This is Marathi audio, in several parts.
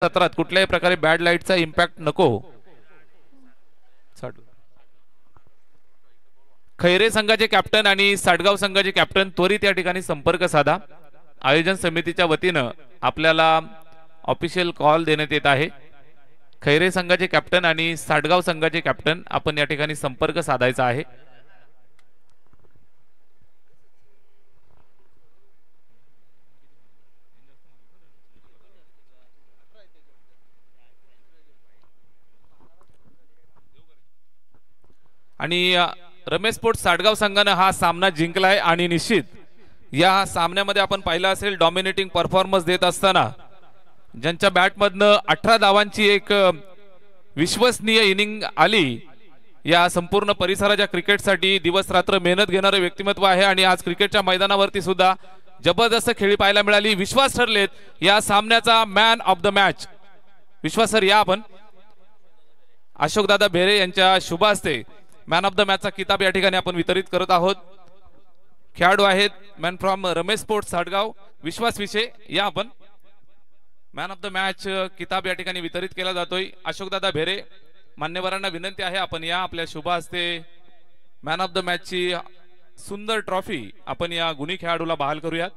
सत्रात कुठल्याही प्रकारे बॅड लाईटचा इम्पॅक्ट नको. खैरे संघाचे कॅप्टन आणि साडगाव संघाचे कॅप्टन त्वरित या ठिकाणी संपर्क साधा. आयोजन समितीच्या वतीनं आपल्याला ऑफिशियल कॉल देण्यात येत आहे. खैरे संघाचे कॅप्टन आणि साडगाव संघाचे कॅप्टन आपण या ठिकाणी संपर्क साधायचा आहे. आणि रमेश स्पोर्ट्स साडगाव संघाने हा सामना जिंकलाय आणि निश्चित या सामन्यामध्ये आपण पाहिलं असेल डॉमिनेटिंग परफॉर्मन्स देत असताना ज्यांच्या बॅटमधनं 18 धावांची एक विश्वसनीय इनिंग आली. या संपूर्ण परिसराच्या क्रिकेटसाठी दिवस रात्र मेहनत घेणारे व्यक्तिमत्व आहे आणि आज क्रिकेटच्या मैदानावरती सुद्धा जबरदस्त खेळी पाहायला मिळाली. विश्वास ठरलेत या सामन्याचा man of the match. Vishwas sir या आपण. अशोकदादा भेरे यांच्या शुभ हस्ते मॅन ऑफ द मॅचचा किताब या ठिकाणी आपण वितरित करत आहोत. खेळाडू आहेत मॅन फ्रॉम रमेश स्पोर्ट्स साडगाव विश्वास विषय या आपण. मॅन ऑफ द मॅच किताब या ठिकाणी वितरित केला जातोय. अशोकदादा भेरे मान्यवरांना विनंती आहे आपण या आपल्या शुभ हस्ते मॅन ऑफ द मॅचची सुंदर ट्रॉफी आपण या गुणी खेळाडूला बहाल करूयात.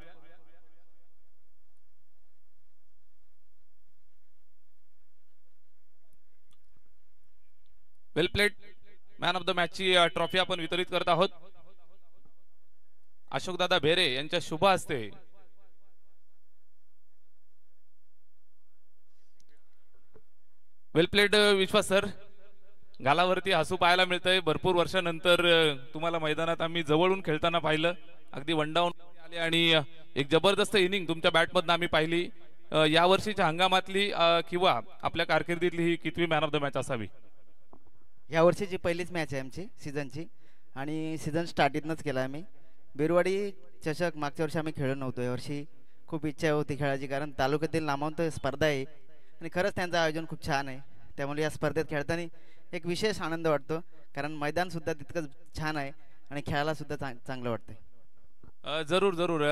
Well played. Man of the मॅचची ट्रॉफी आपण वितरित करत आहोत अशोकदादा भेरे यांच्या शुभ हस्ते. वेल प्लेड विश्वास सर. गालावरती हसू पाहायला मिळतंय. भरपूर वर्षानंतर तुम्हाला मैदानात आम्ही जवळून खेळताना पाहिलं. अगदी वनडाऊन आले आणि एक जबरदस्त इनिंग तुमच्या बॅटमधनं आम्ही पाहिली. या वर्षीच्या हंगामातली किंवा आपल्या कारकिर्दीतली ही कितवी मॅन ऑफ द मॅच असावी? या वर्षीची पहिलीच मॅच आहे आमची सीझनची आणि सीझन स्टार्टिंगच केला आम्ही. बिरवाडी चषक मागच्या वर्षी आम्ही खेळलो नव्हतो. यावर्षी खूप इच्छा होती खेळायची कारण तालुक्यातील नामवंत स्पर्धा आहे आणि खरंच त्यांचं आयोजन खूप छान आहे. त्यामुळे या स्पर्धेत खेळताना एक विशेष आनंद वाटतो कारण मैदानसुद्धा तितकंच छान आहे आणि खेळायलासुद्धा चांगलं वाटतंय. जरूर जरूर.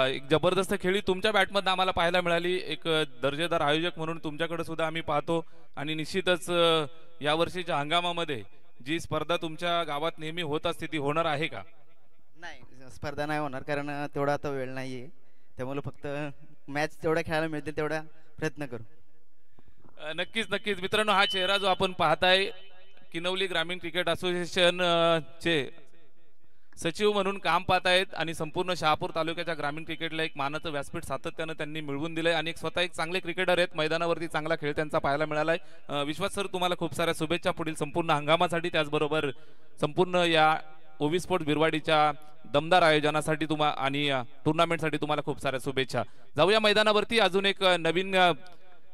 एक जबरदस्त खेळी तुमच्या बॅटमधनं आम्हाला पाहायला मिळाली. एक दर्जेदार आयोजक म्हणून तुमच्याकडे सुद्धा आम्ही पाहतो आणि निश्चितच यावर्षीच्या हंगामामध्ये जी स्पर्धा तुमच्या गावात नेहमी होत असते ती होणार आहे का? नाही, स्पर्धा नाही होणार कारण तेवढा आता वेळ नाही आहे. त्यामुळे फक्त मॅच तेवढ्या खेळायला मिळतील तेवढा प्रयत्न करू. नक्कीच नक्कीच. मित्रांनो, हा चेहरा जो आपण पाहताय किनवली ग्रामीण क्रिकेट असोसिएशन चे सचिव म्हणून काम पाहत आहेत आणि संपूर्ण शहापूर तालुक्याच्या ग्रामीण क्रिकेटला एक मानाचं व्यासपीठ सातत्यानं त्यांनी मिळवून दिलंय आणि स्वतः एक चांगले क्रिकेटर आहेत. मैदानावरती चांगला खेळ त्यांचा पाहायला मिळालाय. विश्वास सर, तुम्हाला खूप साऱ्या शुभेच्छा पुढील संपूर्ण हंगामासाठी. त्याचबरोबर संपूर्ण या ओवी स्पोर्ट्स बिरवाडीच्या दमदार आयोजनासाठी आणि टुर्नामेंटसाठी तुम्हाला खूप साऱ्या शुभेच्छा. जाऊया मैदानावरती. अजून एक नवीन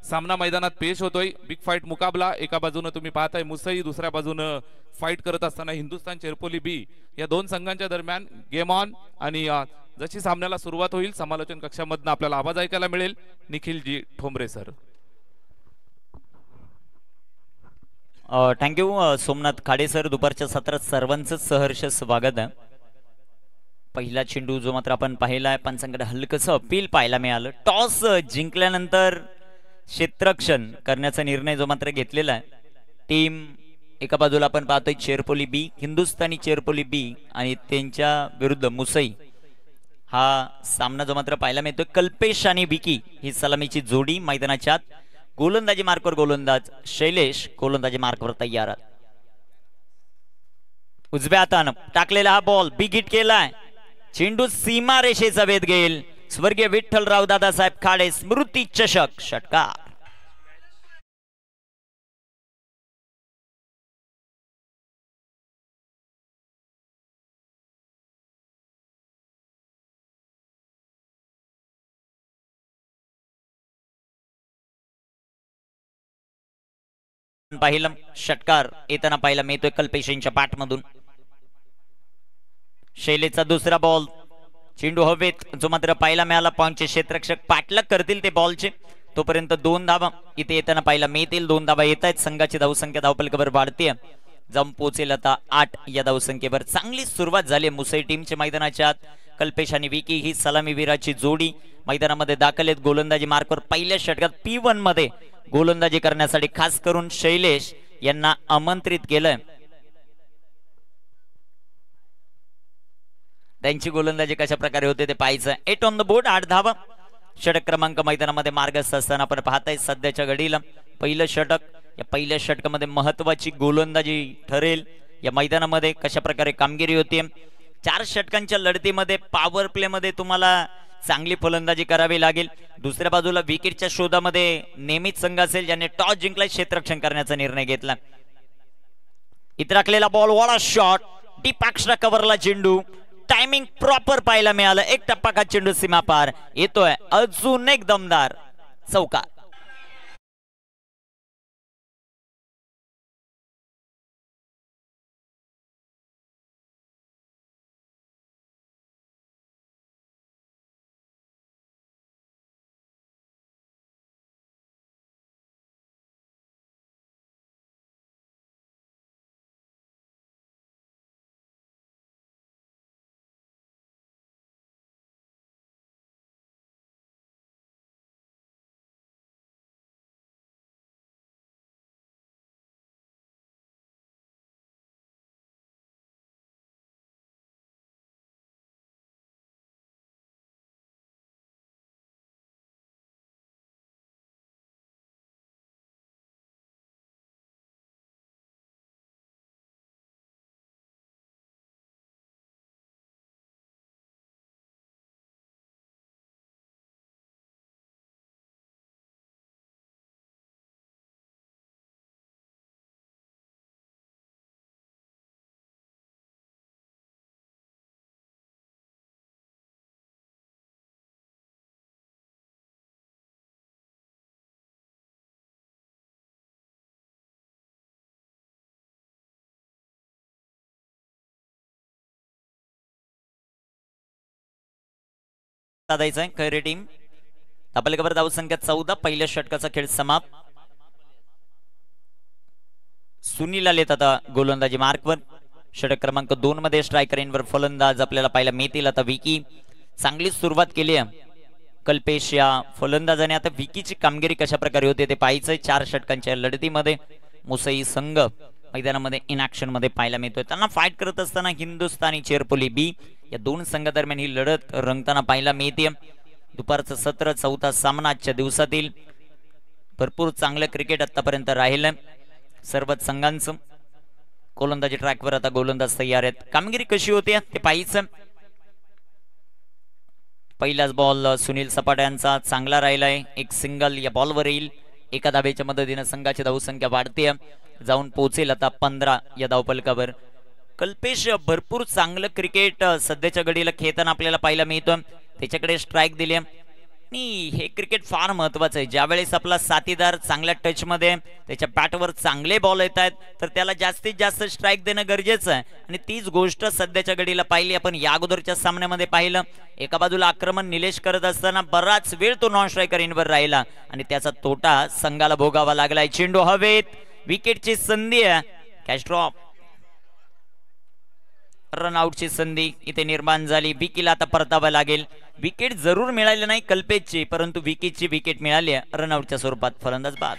सामना मैदानात पेश होतोय. बिग फाईट मुकाबला. एका बाजूने तुम्ही पाहताय मुसई, दुसऱ्या बाजूने फाईट करत असताना हिंदुस्थान चेरपोली बी या दोन संघांच्या दरम्यान गेम ऑन. आणि जशी सामन्याला सुरुवात होईल समालोचन कक्षामधून आपल्याला आवाज ऐकायला मिळेल. Nikhilji Thombare sir. Thank you Somnath Khade sir. दुपारच्या सत्रात सर्वांचं सहर्ष स्वागत आहे. पहिला चेंडू जो मात्र आपण पाहिलाय पंचांकडे हलकसं अपील पाहायला मिळालं. टॉस जिंकल्यानंतर क्षेत्ररक्षण करण्याचा निर्णय जो मात्र घेतलेला आहे. टीम एका बाजूला आपण पाहतोय चेरपोली बी, हिंदुस्थानी चेरपोली बी आणि त्यांच्या विरुद्ध मुसई. हा सामना जो मात्र पाहायला मिळतोय कल्पेश आणि विकी ही सलामीची जोडी मैदानाच्या आत. गोलंदाजी मार्कवर गोलंदाज शैलेश, गोलंदाजी मार्कवर तयार. उजव्या हातानं टाकलेला हा बॉल बिग हिट केलाय. चेंडू सीमा रेषेचा वेध घेईल. स्वर्गीय विठ्ठलराव दादासाहेब खाडे स्मृती चषक षटकार. पाहिलं षटकार येताना पाहायला मिळतोय कल्पेश यांच्या बॅटमधून. शैलेचा दुसरा बॉल. चेंडू हवेत जो मात्र पाहायला मिळाला. पॉईंटचे क्षेत्ररक्षक पाठलाग करतील ते बॉलचे. तोपर्यंत 2 धावा इथे येताना पाहायला मिळतील. 2 धावा येत आहेत. संघाची धावसंख्या धावफलकावर वाढते. जाऊन पोहोचेल आता 8 या धावसंख्येवर. चांगली सुरुवात झाली मुसई टीमच्या मैदानाच्या आत. कल्पेश आणि विकी ही सलामीवीराची जोडी मैदानामध्ये दाखल आहेत. गोलंदाजी मार्कवर पहिल्या षटकात P1 मध्ये गोलंदाजी करण्यासाठी खास करून शैलेश यांना आमंत्रित केलंय. त्यांची गोलंदाजी कशा प्रकारे होते ते पाहायचं. 8 ऑन द बोर्ड, 8 धावा. षटक क्रमांक मैदानामध्ये मार्गस्थ असताना आपण पाहताय सध्याच्या घडीला पहिलं षटक. या पहिल्या षटकामध्ये महत्वाची गोलंदाजी ठरेल. या मैदानामध्ये कशा प्रकारे कामगिरी होती. 4 षटकांच्या लढतीमध्ये पॉवर प्ले मध्ये तुम्हाला चांगली फलंदाजी करावी लागेल. दुसऱ्या बाजूला विकेटच्या शोधामध्ये नेहमीच संघ असेल ज्याने टॉस जिंकला क्षेत्ररक्षण करण्याचा निर्णय घेतला. इतर राखलेला बॉल, वॉला शॉट, डीप एक्स्ट्रा कव्हरला चेंडू, टायमिंग प्रॉपर पाहायला मिळालं. एक टप्पा का चेंडू सीमा पार येतोय. अजून एक दमदार चौकार. साधायचं खैरे टीम. आपल्याकडे धाव संख्या 14. पहिल्या षटकाचा खेळ समाप्त. सुनील आलेत आता गोलंदाजी मार्कवर. षटक क्रमांक 2 मध्ये स्ट्रायकर इनवर फलंदाज आपल्याला पाहायला मिळतील. आता विकी चांगली सुरुवात केली आहे. कल्पेश या फलंदाजाने आता विकीची कामगिरी कशा प्रकारे होते ते पाहायचंय. 4 षटकांच्या लढतीमध्ये मुसई संघ मैदानामध्ये इनॅक्शन मध्ये पाहायला मिळतोय. त्यांना फाईट करत असताना हिंदुस्थानी चेरपोली बी या दोन संघादरम्यान ही लढत रंगताना पाहायला मिळते. दुपारचं सत्र, चौथा सामना आजच्या दिवसातील. भरपूर चांगलं क्रिकेट आतापर्यंत राहिलं सर्वच संघांचं. गोलंदाजी ट्रॅकवर आता गोलंदाज तयार आहेत. कामगिरी कशी होते ते पाहायचं. पहिलाच बॉल सुनील सपाटे यांचा चांगला राहिलाय. एक सिंगल या बॉलवर येईल. एका धावेच्या मदतीने संघाची धावसंख्या वाढते, जाऊन पोहोचेल आता 15 या धावफलकावर. कल्पेश भरपूर चांगलं क्रिकेट सध्याच्या घडीला खेळताना आपल्याला पाहायला मिळतं. त्याच्याकडे स्ट्राईक दिली आणि हे क्रिकेट फार महत्वाचं आहे. ज्यावेळेस आपला साथीदार चांगल्या टच मध्ये त्याच्या बॅटवर चांगले बॉल येत आहेत तर त्याला जास्तीत जास्त स्ट्राईक देणं गरजेचं आहे. आणि तीच गोष्ट सध्याच्या घडीला पाहिली आपण. या अगोदरच्या सामन्यामध्ये पाहिलं एका बाजूला आक्रमण निलेश करत असताना बराच वेळ तो नॉन स्ट्रायकर इनवर राहिला आणि त्याचा तोटा संघाला भोगावा लागलाय. चेंडू हवेत, विकेटची संधी आहे. कॅच ड्रॉप, रनआउटची संधी इथे निर्माण झाली. विकीला आता परतावा लागेल. विकेट जरूर मिळाली नाही कल्पेशची, परंतु विकीची विकेट मिळाली रनआउटच्या स्वरूपात. फलंदाज बाद.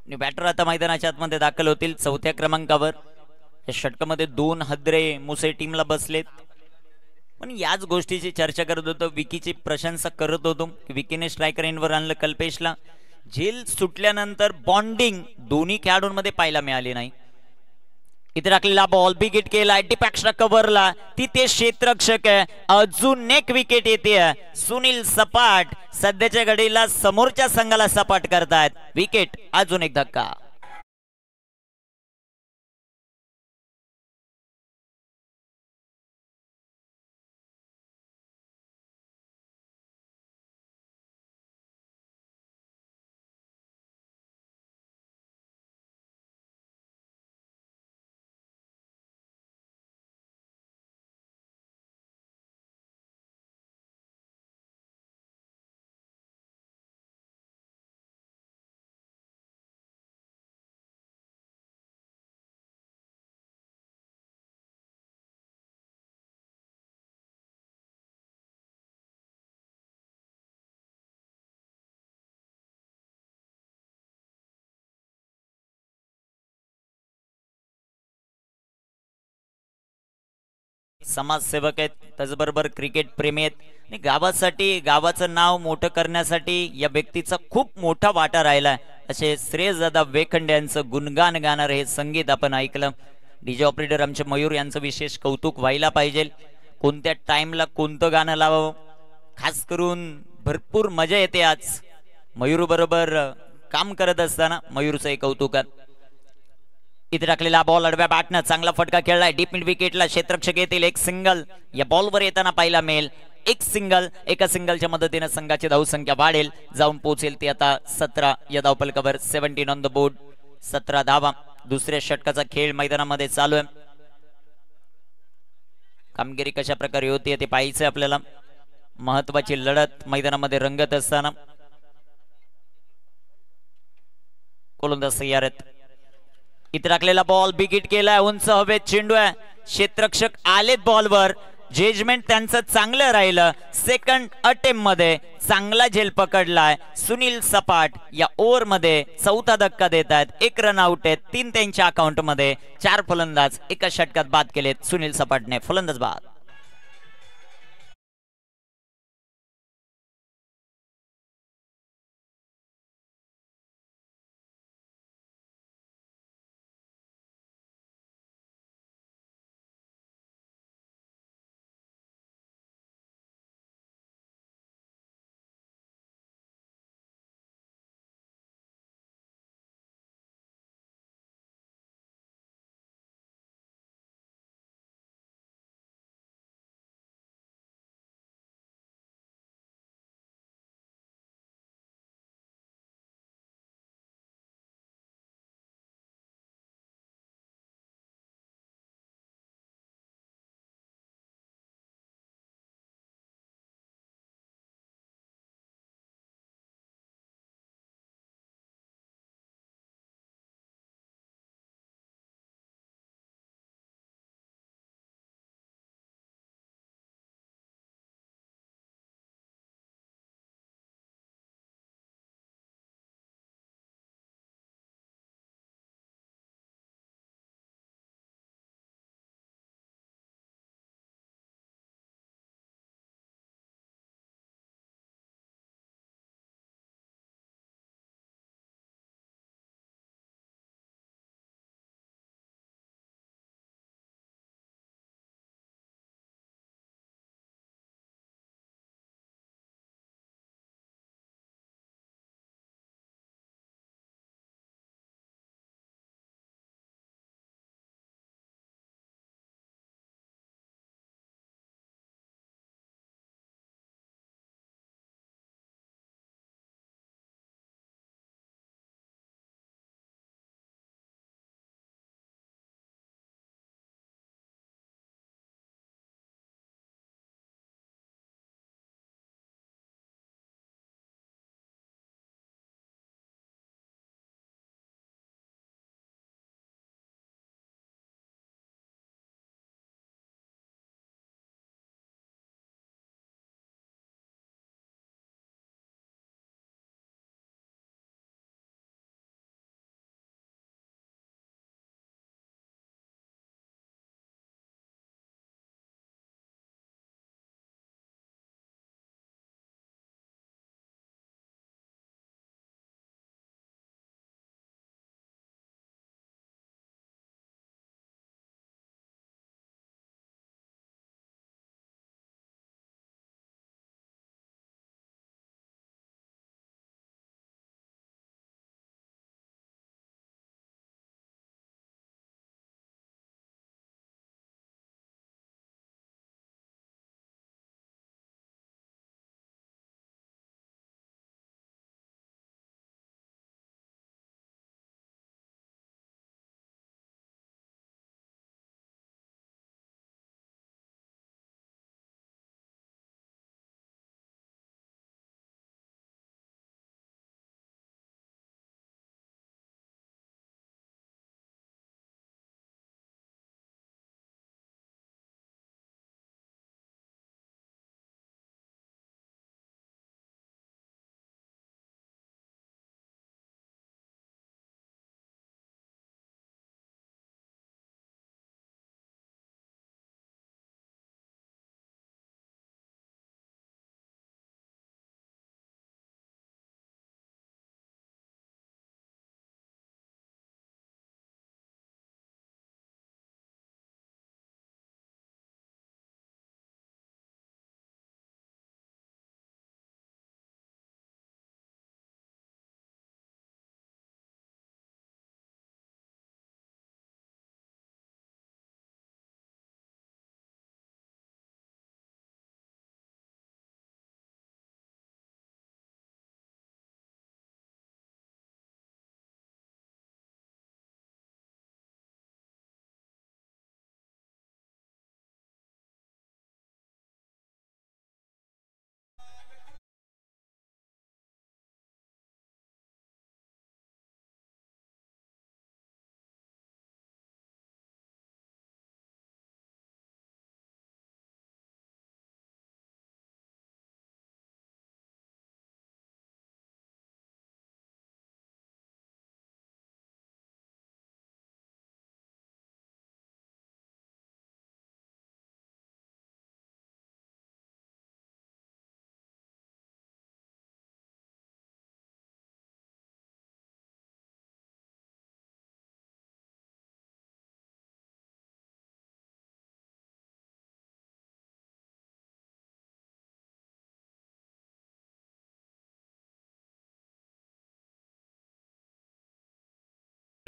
आणि बॅटर आता मैदानाच्या आतमध्ये दाखल होतील चौथ्या क्रमांकावर. या षटकामध्ये 2 हदरे मुसे टीमला बसलेत. पण याच गोष्टीची चर्चा करत होतो, विकीची प्रशंसा करत होतो. विकीने स्ट्रायकर एंडवर आणलं कल्पेशला. झेल सुटल्यानंतर बॉन्डिंग दोन्ही खेळाडूंमध्ये पाहायला मिळाली नाही. इथे टाकलेला बॉल बिगिट केला, डिपॅक्सला कव्हरला, तिथे क्षेत्ररक्षक आहे. अजून एक विकेट येते. सुनील सपाट सध्याच्या घडीला समोरच्या संघाला सपाट करतायत. विकेट, अजून एक धक्का. समाजसेवक आहेत, त्याचबरोबर क्रिकेट प्रेमी आहेत आणि गावासाठी गावाचं नाव मोठं करण्यासाठी या व्यक्तीचा खूप मोठा वाटा राहिला. असे श्रेयसदादा वेखंडे यांचं गुणगान गाणार हे संगीत आपण ऐकलं. डीजे ऑपरेटर आमचे मयूर यांचं विशेष कौतुक व्हायला पाहिजे. कोणत्या टाइमला कोणतं गाणं लावावं, खास करून भरपूर मजा येते. आज मयूर बरोबर काम करत असताना मयूरचं एक कौतुक. इथे टाकलेला बॉल अडव्या बॅटनं चांगला फटका खेळलाय. डीप मिड विकेटला क्षेत्ररक्षक येतील. एक सिंगल या बॉलवर येताना पाहायला मिळेल. एक सिंगल, एका सिंगलच्या मदतीने संघाची धावसंख्या वाढेल, जाऊन पोहोचेल ती आता 17 या धावफलकावर. 17 ऑन द बोर्ड, 17 धावा. दुसऱ्या षटकाचा खेळ मैदानामध्ये चालू आहे. कामगिरी कशा प्रकारे होती ते पाहायचंय आपल्याला. महत्वाची लढत मैदानामध्ये रंगत असताना गोलंदाज तयार आहेत. इथे टाकलेला बॉल बिगिट केलाय, उंच हवेत चेंडू आहे. क्षेत्ररक्षक आलेत बॉलवर. जजमेंट त्यांचं चांगलं राहिलं. सेकंड अटेम्प्ट मध्ये चांगला झेल पकडलाय. सुनील सपाट या ओव्हर मध्ये चौथा धक्का देत आहेत. 1 रन आउट आहेत. 3 त्यांच्या अकाउंट मध्ये. 4 फलंदाज एका षटकात बाद केलेत. सुनील सपाटने फलंदाज बाद.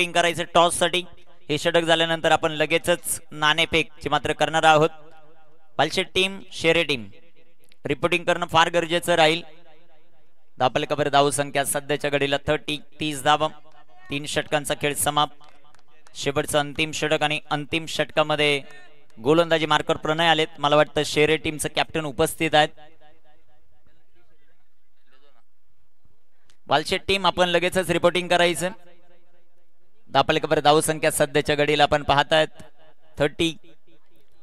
रिपोर्टिंग करायचं टॉस साठी. हे षटक झाल्यानंतर आपण लगेचच नाणेफेक ची मात्र करणार आहोत. बालशेट टीम शेरे टीम रिपोर्टिंग करणं फार गरजेचं राहील. धापलकावर धाव संख्या सध्याच्या घडीला 30 धावा. 3 षटकांचा खेळ समाप्त. शेवटचं अंतिम षटक आणि अंतिम षटकामध्ये गोलंदाजी मार्कर प्रणय आलेत. मला वाटतं शेरे टीमचं कॅप्टन उपस्थित आहेत. वालशेट टीम आपण लगेचच रिपोर्टिंग करायचं. धापलकावर धाव संख्या सध्याच्या घडीला आपण पाहतायत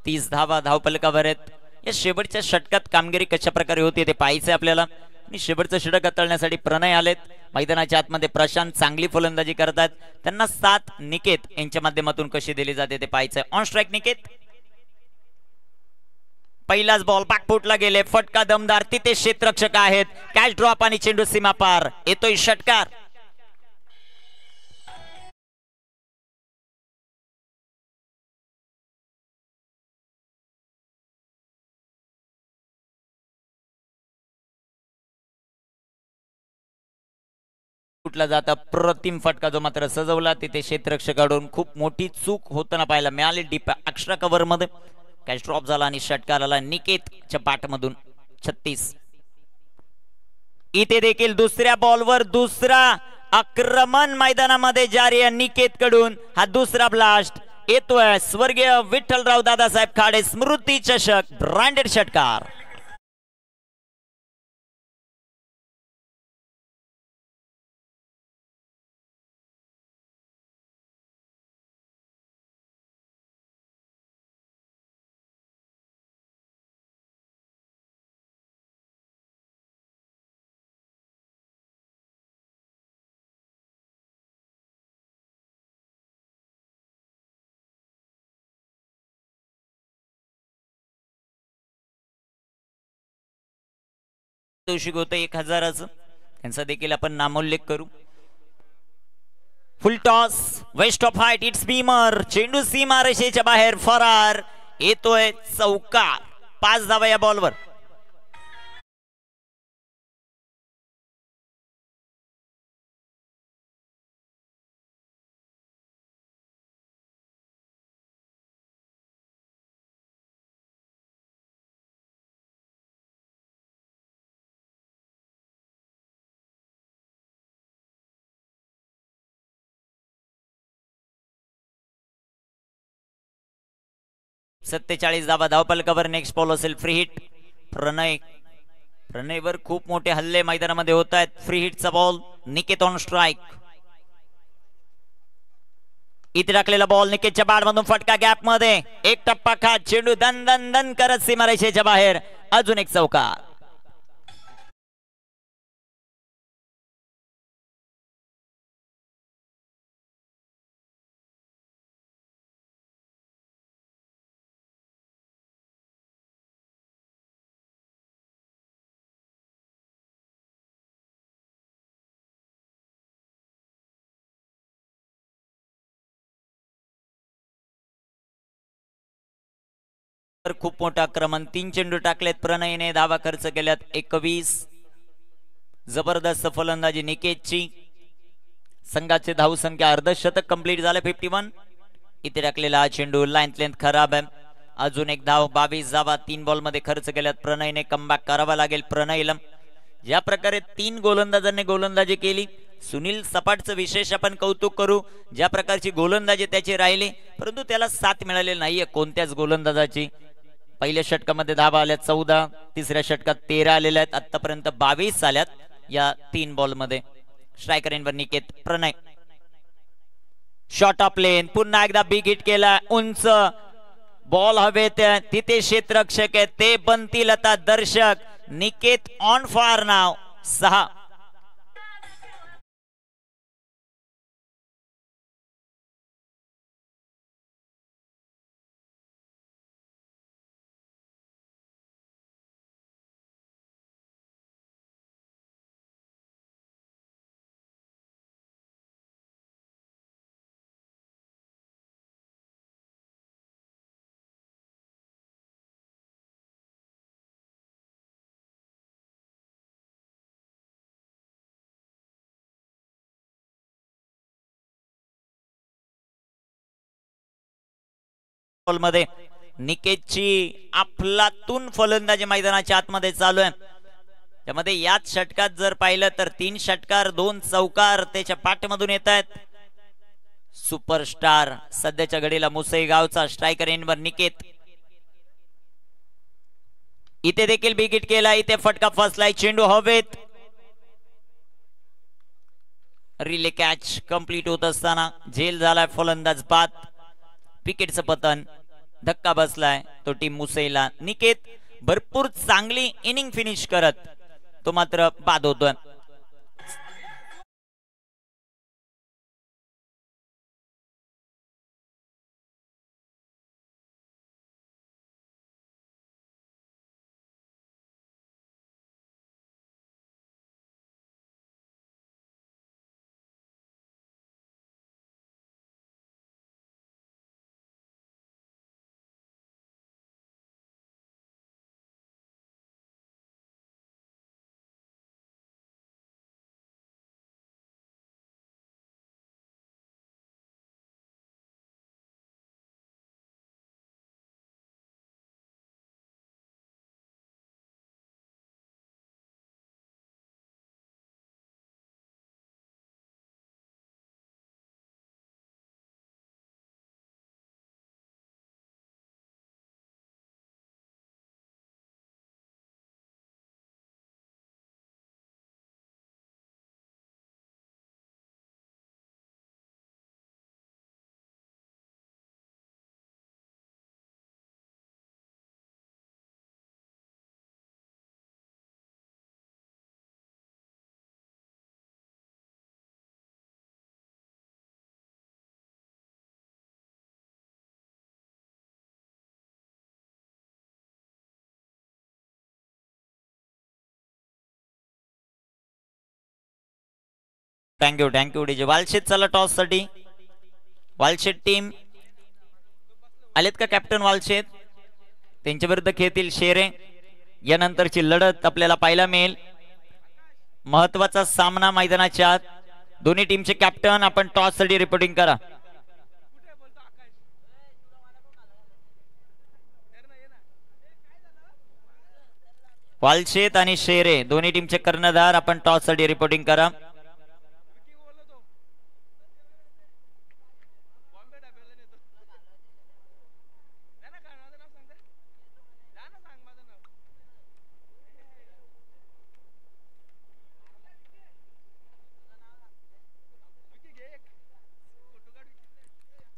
30 धावा धावपलकावर आहेत. या शेवटच्या षटकात कामगिरी कशा प्रकारे होती ते पाहायचंय आपल्याला. आणि शेवटचं षटक हाताळण्यासाठी प्रणय आलेत. मैदानाच्या आतमध्ये प्रशांत चांगली फलंदाजी करतात. त्यांना 7 निकेत यांच्या माध्यमातून कशी दिली जाते ते पाहायचंय. On strike Niket. पहिलाच बॉल बॅकफुटला गेले. फटका दमदार. तिथे क्षेत्ररक्षक आहेत. कॅच ड्रॉप आणि चेंडू सीमा पार. येतोय षटकार. कुठला जाता प्रतिम फटका जो मात्र सजवला. तिथे क्षेत्ररक्षकाकडून खूप मोठी चूक होताना पाहायला मिळाली. डीप एक्स्ट्रा कव्हर मध्ये कॅच ड्रॉप झाला आणि षटकार आला निकेतच्या बॅटमधून 36. इथे देखील दुसऱ्या बॉलवर दुसरा आक्रमण मैदानामध्ये जारी आहे निकेत कडून. हा दुसरा ब्लास्ट येतोय. स्वर्गीय विठ्ठलराव दादासाहेब खाडे स्मृती चषक ब्रँडेड षटकार. तोषिक होतं 1000चं. त्यांचा देखील आपण नामोल्लेख करू. Full toss waist of height. It's beamer. चेंडू सीमा रेषेच्या बाहेर फरार. येतोय चौकार. 5 धावा या बॉलवर. सत्तेचाळीस धावा धावपलकावर. नेक्स्ट बॉल असेल फ्री हिट. प्रणयवर खूप मोठे हल्ले मैदानामध्ये होत आहेत. फ्री हिटचा बॉल. Niket on strike. इथे टाकलेला बॉल निकेतच्या बॅटमधून फटका गॅप मध्ये. एक टप्पा खात चेंडू दन दन दन करत सीमारेषेच्या बाहेर. अजून एक चौकार. खूप मोठं आक्रमण. 3 चेंडू टाकलेत प्रणयने. धावा खर्च केल्यात 21. जबरदस्त फलंदाजी निकेतची. संघाचे धाव संख्या अर्धशतक कंप्लीट झाले 51. इथे टाकलेला हा चेंडू लेंथ खराब आहे. अजून एक धाव. 22 धावा 3 बॉल मध्ये खर्च केल्यात. प्रणयने कमबॅक करावा लागेल प्रणयला. ज्या प्रकारे 3 गोलंदाजांनी गोलंदाजी केली. सुनील सपाटचं विशेष आपण कौतुक करू. ज्या प्रकारची गोलंदाजी त्याची राहिली परंतु त्याला साथ मिळालेली नाहीये कोणत्याच गोलंदाजाची. पहिल्या षटकामध्ये धावा आल्या 14. तिसऱ्या षटकात 13 आलेल्या आहेत. आतापर्यंत 22 आल्यात या 3 बॉल मध्ये. Striker एंडवर Niket. Pranay shot of लेन. पुन्हा एकदा बिग हिट केला. उंच बॉल हवेत. तिथे क्षेत्ररक्षक आहेत ते बनतील आता दर्शक. निकेत ऑन फायर नाव. 6 मध्ये निकेतची अफलातून फलंदाजी मैदानाच्या आतमध्ये चालू आहे. त्यामध्ये याच षटकात जर पाहिलं तर 3 षटकार 2 चौकार त्याच्या पाठमधून येत आहेत. सुपरस्टार सध्याच्या घडीला मुसई गावचा स्ट्रायकर एनवर निकेत. इथे देखील बिग केला. इथे फटका फसलाय. चेंडू हवेत. रिले कॅच कंप्लीट होत असताना झेल झालाय फलंदाज बाद. विकेटचं पतन. धक्का बसलाय तो टीम मुसईला. निकेत भरपूर चांगली इनिंग फिनिश करत तो मात्र बाद होतोय. Thank you DJ. वालशेत चला टॉस साठी. वालशेत टीम आलेत का कॅप्टन वालशेत? त्यांच्या विरुद्ध खेळतील शेरे. यानंतरची लढत आपल्याला पाहायला मिळेल. महत्वाचा सामना मैदानाच्या आत. दोन्ही टीमचे कॅप्टन आपण टॉस साठी रिपोर्टिंग करा. वालशेत आणि शेरे दोन्ही टीमचे कर्णधार आपण टॉस साठी रिपोर्टिंग करा.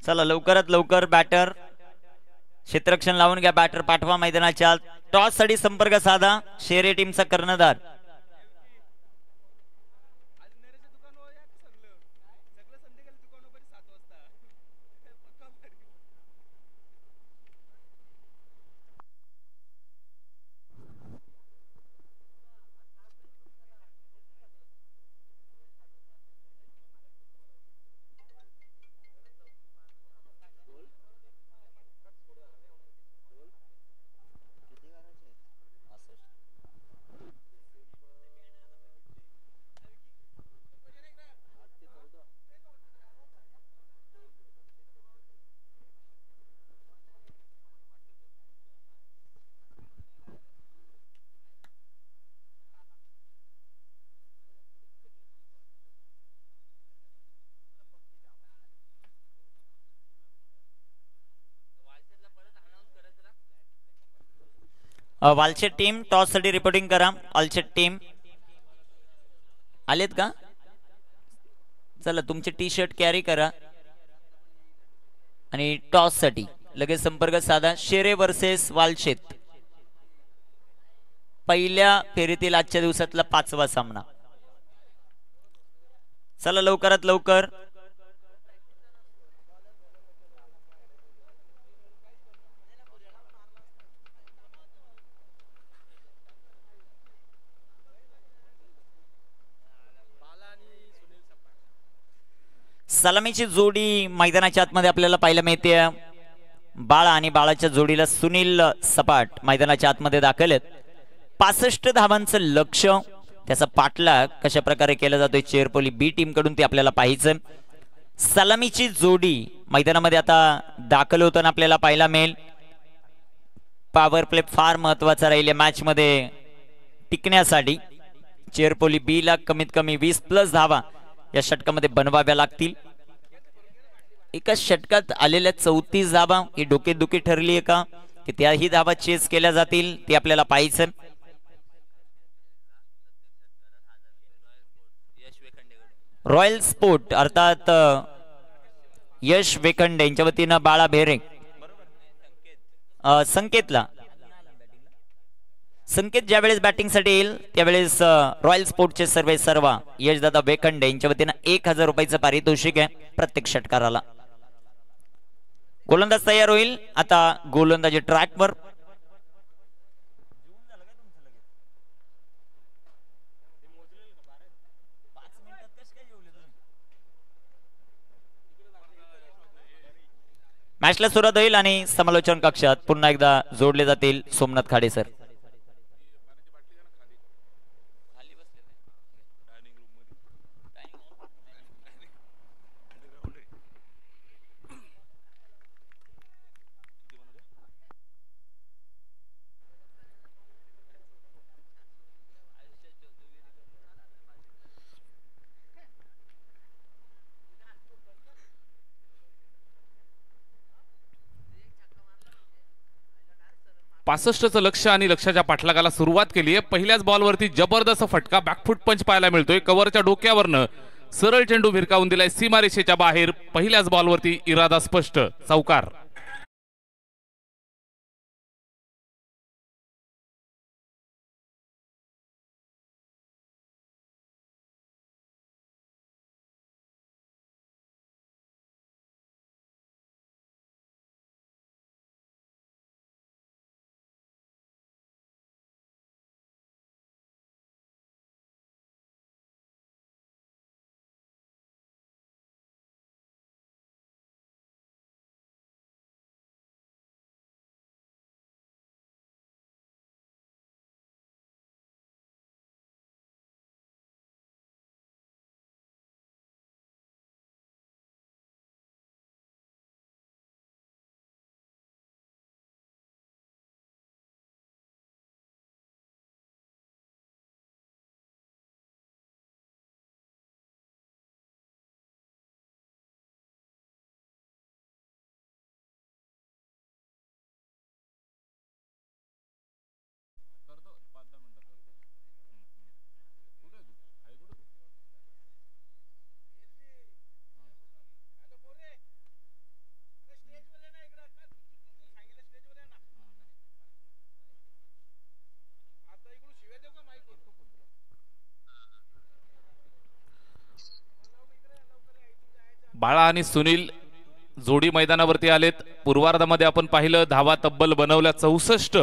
चला लवकरात लवकर बॅटर क्षेत्ररक्षण लावून घ्या. बॅटर पाठवा मैदानाच्या. टॉस साठी संपर्क साधा. शेरे टीमचा कर्णधार. वालशेत टीम टॉस साठी रिपोर्टिंग करा. वालशेत टीम आलेत का? चला तुमचे टी शर्ट कॅरी करा आणि टॉस साठी लगेच संपर्क साधा. शेरे वर्सेस वालशेत पहिल्या फेरीतील आजच्या दिवसातला 5वा सामना. चला लवकरात लवकर. सलामीची जोडी मैदानाच्या आतमध्ये आपल्याला पाहायला मिळते. बाळा आणि बाळाच्या जोडीला सुनील सपाट मैदानाच्या आतमध्ये दाखल आहेत. 65 धावांचं लक्ष. त्याचा पाठलाग कशा प्रकारे केला जातोय चेरपोली बी टीम कडून ते आपल्याला पाहायचं. सलामीची जोडी मैदानामध्ये आता दाखल होताना आपल्याला पाहायला मिळेल. पॉवर प्ले फार महत्वाचा राहील या मॅच मध्ये टिकण्यासाठी. चेरपोली बी ला कमीत कमी 20+ धावा या षटकामध्ये बनवाव्या लागतील. एका षटकात आलेल्या 34 धावा ही डोकेदुखी ठरली आहे का, की त्याही धावा चेस केल्या जातील ते आपल्याला पाहायचं. रॉयल स्पोर्ट अर्थात यश वेखंडे यांच्या वतीनं बाळा भेरे संकेतला संकेत ज्यावेळेस बॅटिंगसाठी येईल त्यावेळेस रॉयल स्पोर्टचे सर्व यशदादा वेखंडे यांच्या वतीनं 1000 रुपयाचं पारितोषिक आहे प्रत्येक षटकाराला. गोलंदाज तयार होईल. आता गोलंदाजी ट्रॅकवर. मॅचला सुरुवात होईल आणि समालोचन कक्षात पुन्हा एकदा जोडले जातील सोमनाथ खाडे सर. चं लक्ष आणि लक्षाच्या पाठलागाला सुरुवात केली आहे. पहिल्याच बॉलवरती जबरदस्त फटका बॅकफुट पंच पाहायला मिळतोय. कव्हरच्या डोक्यावरनं सरळ चेंडू भिरकावून दिलाय सीमारेषेच्या बाहेर. पहिल्याच बॉलवरती इरादा स्पष्ट, चौकार. बाळा आणि सुनील जोडी मैदानावरती आलेत. पूर्वार्धामध्ये आपण पाहिलं धावा तब्बल बनवल्या 64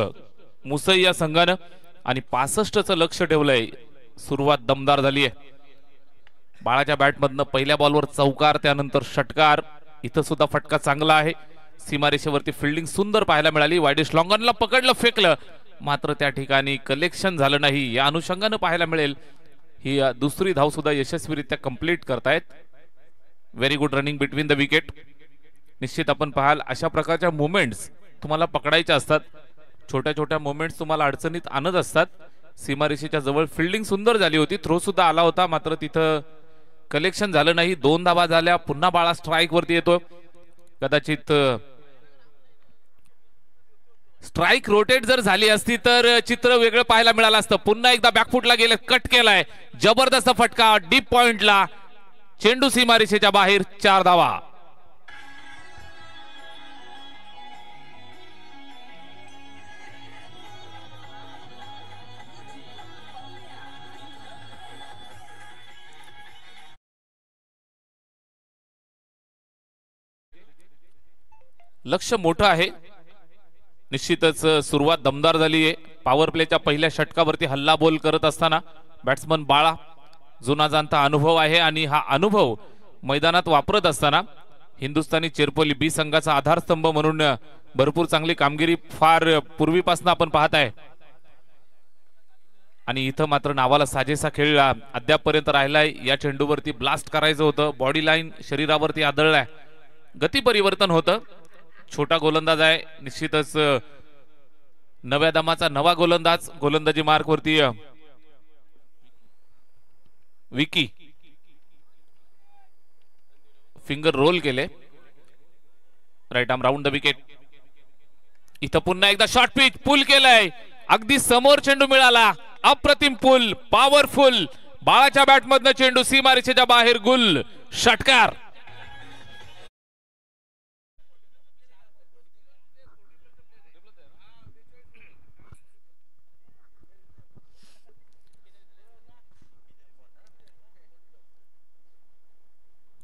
मुसई या संघानं आणि 65चं लक्ष ठेवलंय. सुरुवात दमदार झाली आहे. बाळाच्या बॅटमधनं पहिल्या बॉलवर चौकार, त्यानंतर षटकार. इथं सुद्धा फटका चांगला आहे. सीमारेषेवरती फिल्डिंग सुंदर पाहायला मिळाली. वाईडिश लॉंगनला पकडलं, फेकलं, मात्र त्या ठिकाणी कलेक्शन झालं नाही. या अनुषंगानं पाहायला मिळेल ही दुसरी धाव सुद्धा यशस्वीरित्या कंप्लीट करतायत. Very good running between the wicket. निश्चित आपण पाहाल अशा प्रकारच्या मुवमेंट्स तुम्हाला पकडायच्या असतात. छोट्या छोट्या मुवमेंट्स तुम्हाला अडचणीत आणत असतात. सीमारेषेच्या जवळ फिल्डिंग सुंदर झाली होती, थ्रो सुद्धा आला होता, मात्र तिथं कलेक्शन झालं नाही. 2 धावा झाल्या. पुन्हा बाळा स्ट्राईक वरती येतो. कदाचित स्ट्राईक रोटेट जर झाली असती तर चित्र वेगळं पाहायला मिळालं असतं. पुन्हा एकदा बॅकफुटला गेले, कट केलाय. जबरदस्त फटका डीप पॉइंटला. चेंडू सीमारेषेच्या बाहेर. 4 धावा. लक्ष मोठं आहे. निश्चितच सुरुवात दमदार झाली आहे. पॉवर प्लेच्या पहिल्या षटकावरती हल्ला बोल करत असताना बॅट्समन बाळा जुना जाणता अनुभव आहे आणि हा अनुभव मैदानात वापरत असताना हिंदुस्थानी चेरपोली बी संघाचा आधारस्तंभ म्हणून भरपूर चांगली कामगिरी फार पूर्वीपासून आपण पाहत आहे. आणि इथं मात्र नावाला साजेसा खेळ अद्यापपर्यंत राहिलाय. या चेंडूवरती ब्लास्ट करायचं होतं, बॉडी लाईन शरीरावरती आदळलाय, गती परिवर्तन होतं. छोटा गोलंदाज आहे, निश्चितच नव्या दमाचा नवा गोलंदाज. गोलंदाजी मार्क वरती विकी फिंगर रोल केले. Right arm round the wicket. इथं पुन्हा एकदा शॉर्ट पिच पुल केलाय, अगदी समोर चेंडू मिळाला. अप्रतिम पुल, पॉवरफुल. बाळाच्या बॅटमधनं चेंडू सीमारेषेच्या बाहेर, गुल, षटकार.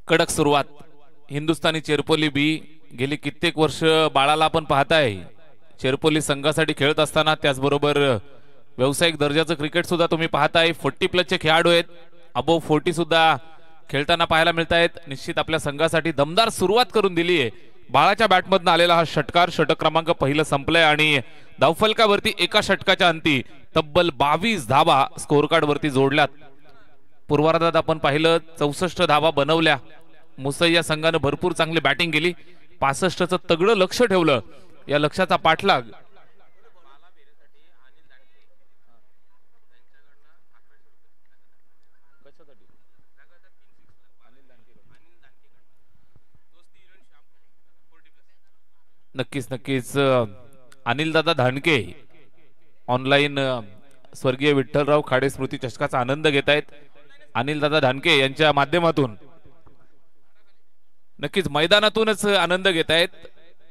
कडक सुरुवात. हिंदुस्थानी चेरपोली बी गेली कित्येक वर्ष बाळाला आपण पाहताय चेरपोली संघासाठी खेळत असताना. त्याचबरोबर व्यावसायिक दर्जाचं क्रिकेट सुद्धा तुम्ही पाहताय. 40+ खेळाडू आहेत, अबोव 40 सुद्धा खेळताना पाहायला मिळत आहेत. निश्चित आपल्या संघासाठी दमदार सुरुवात करून दिली आहे. बाळाच्या बॅटमधून आलेला हा षटकार, षटक क्रमांक पहिलं संपलंय आणि धावफलकावरती एका षटकाच्या अंती तब्बल 22 धावा स्कोर कार्ड वरती जोडल्यात. पूर्वार्धात आपण पाहिलं 64 धावा बनवल्या. मुसई या संघानं भरपूर चांगली बॅटिंग केली, 65चं तगडं लक्ष ठेवलं. या लक्षाचा पाठलाग नक्कीच अनिल दादा धानके ऑनलाईन स्वर्गीय विठ्ठलराव खाडे स्मृती चषकाचा आनंद घेत आहेत. अनिल दादा धानके यांच्या माध्यमातून नक्कीच मैदानातूनच आनंद घेत आहेत.